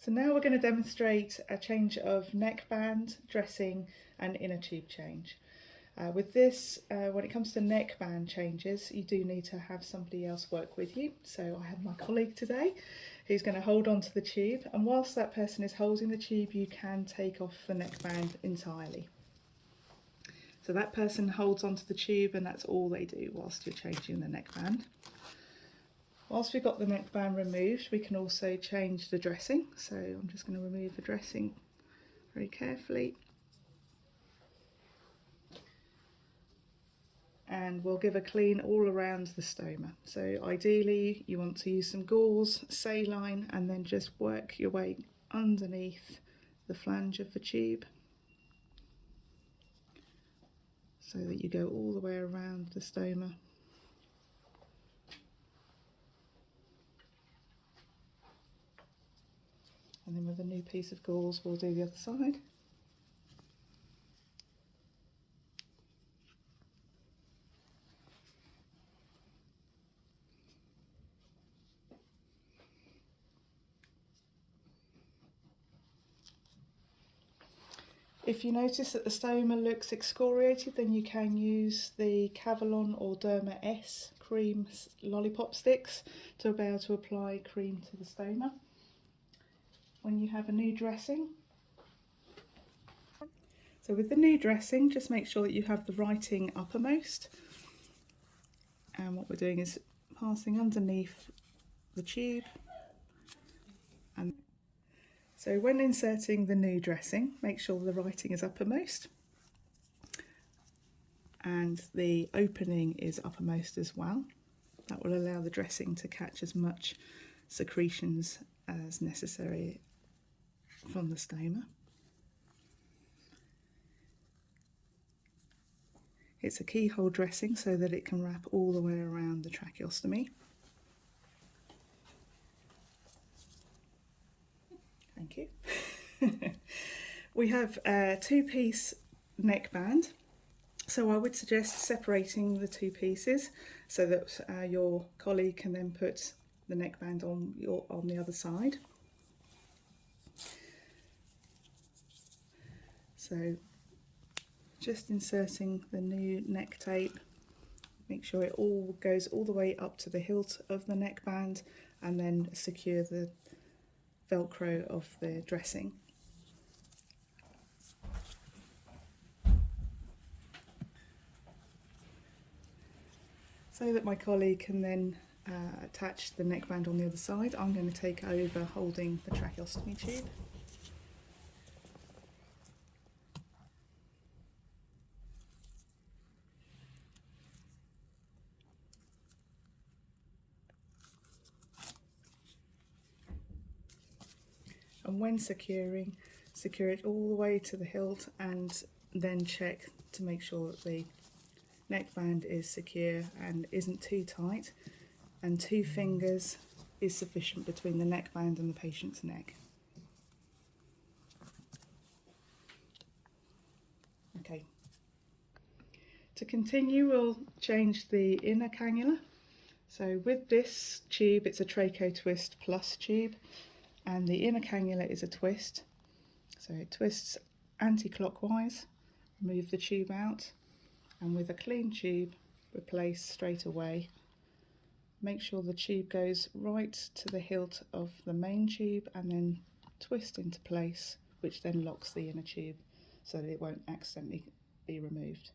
So now we're going to demonstrate a change of neckband, dressing and inner tube change. With this, when it comes to neckband changes, you do need to have somebody else work with you. So I have my colleague today who's going to hold on to the tube, and whilst that person is holding the tube you can take off the neckband entirely. So that person holds onto the tube and that's all they do whilst you're changing the neckband. Whilst we've got the neckband removed, we can also change the dressing. So I'm just going to remove the dressing very carefully. And we'll give a clean all around the stoma. So ideally you want to use some gauze, saline, and then just work your way underneath the flange of the tube so that you go all the way around the stoma. And then with a new piece of gauze we'll do the other side. If you notice that the stoma looks excoriated, then you can use the Cavalon or Derma S cream lollipop sticks to be able to apply cream to the stoma. When you have a new dressing, so with the new dressing, just make sure that you have the writing uppermost. And what we're doing is passing underneath the tube. And so when inserting the new dressing, make sure the writing is uppermost and the opening is uppermost as well. That will allow the dressing to catch as much secretions as necessary from the stoma. It's a keyhole dressing so that it can wrap all the way around the tracheostomy. Thank you. We have a two-piece neckband, so I would suggest separating the two pieces so that your colleague can then put the neckband on the other side. So just inserting the new neck tape, make sure it all goes all the way up to the hilt of the neckband, and then secure the Velcro of the dressing. So that my colleague can then attach the neckband on the other side, I'm going to take over holding the tracheostomy tube. And when securing, secure it all the way to the hilt and then check to make sure that the neckband is secure and isn't too tight, and 2 fingers is sufficient between the neckband and the patient's neck. Okay. To continue, we'll change the inner cannula. So with this tube, it's a Tracho Twist Plus tube, and the inner cannula is a twist. So it twists anti-clockwise, remove the tube out, and with a clean tube, replace straight away. Make sure the tube goes right to the hilt of the main tube and then twist into place, which then locks the inner tube so that it won't accidentally be removed.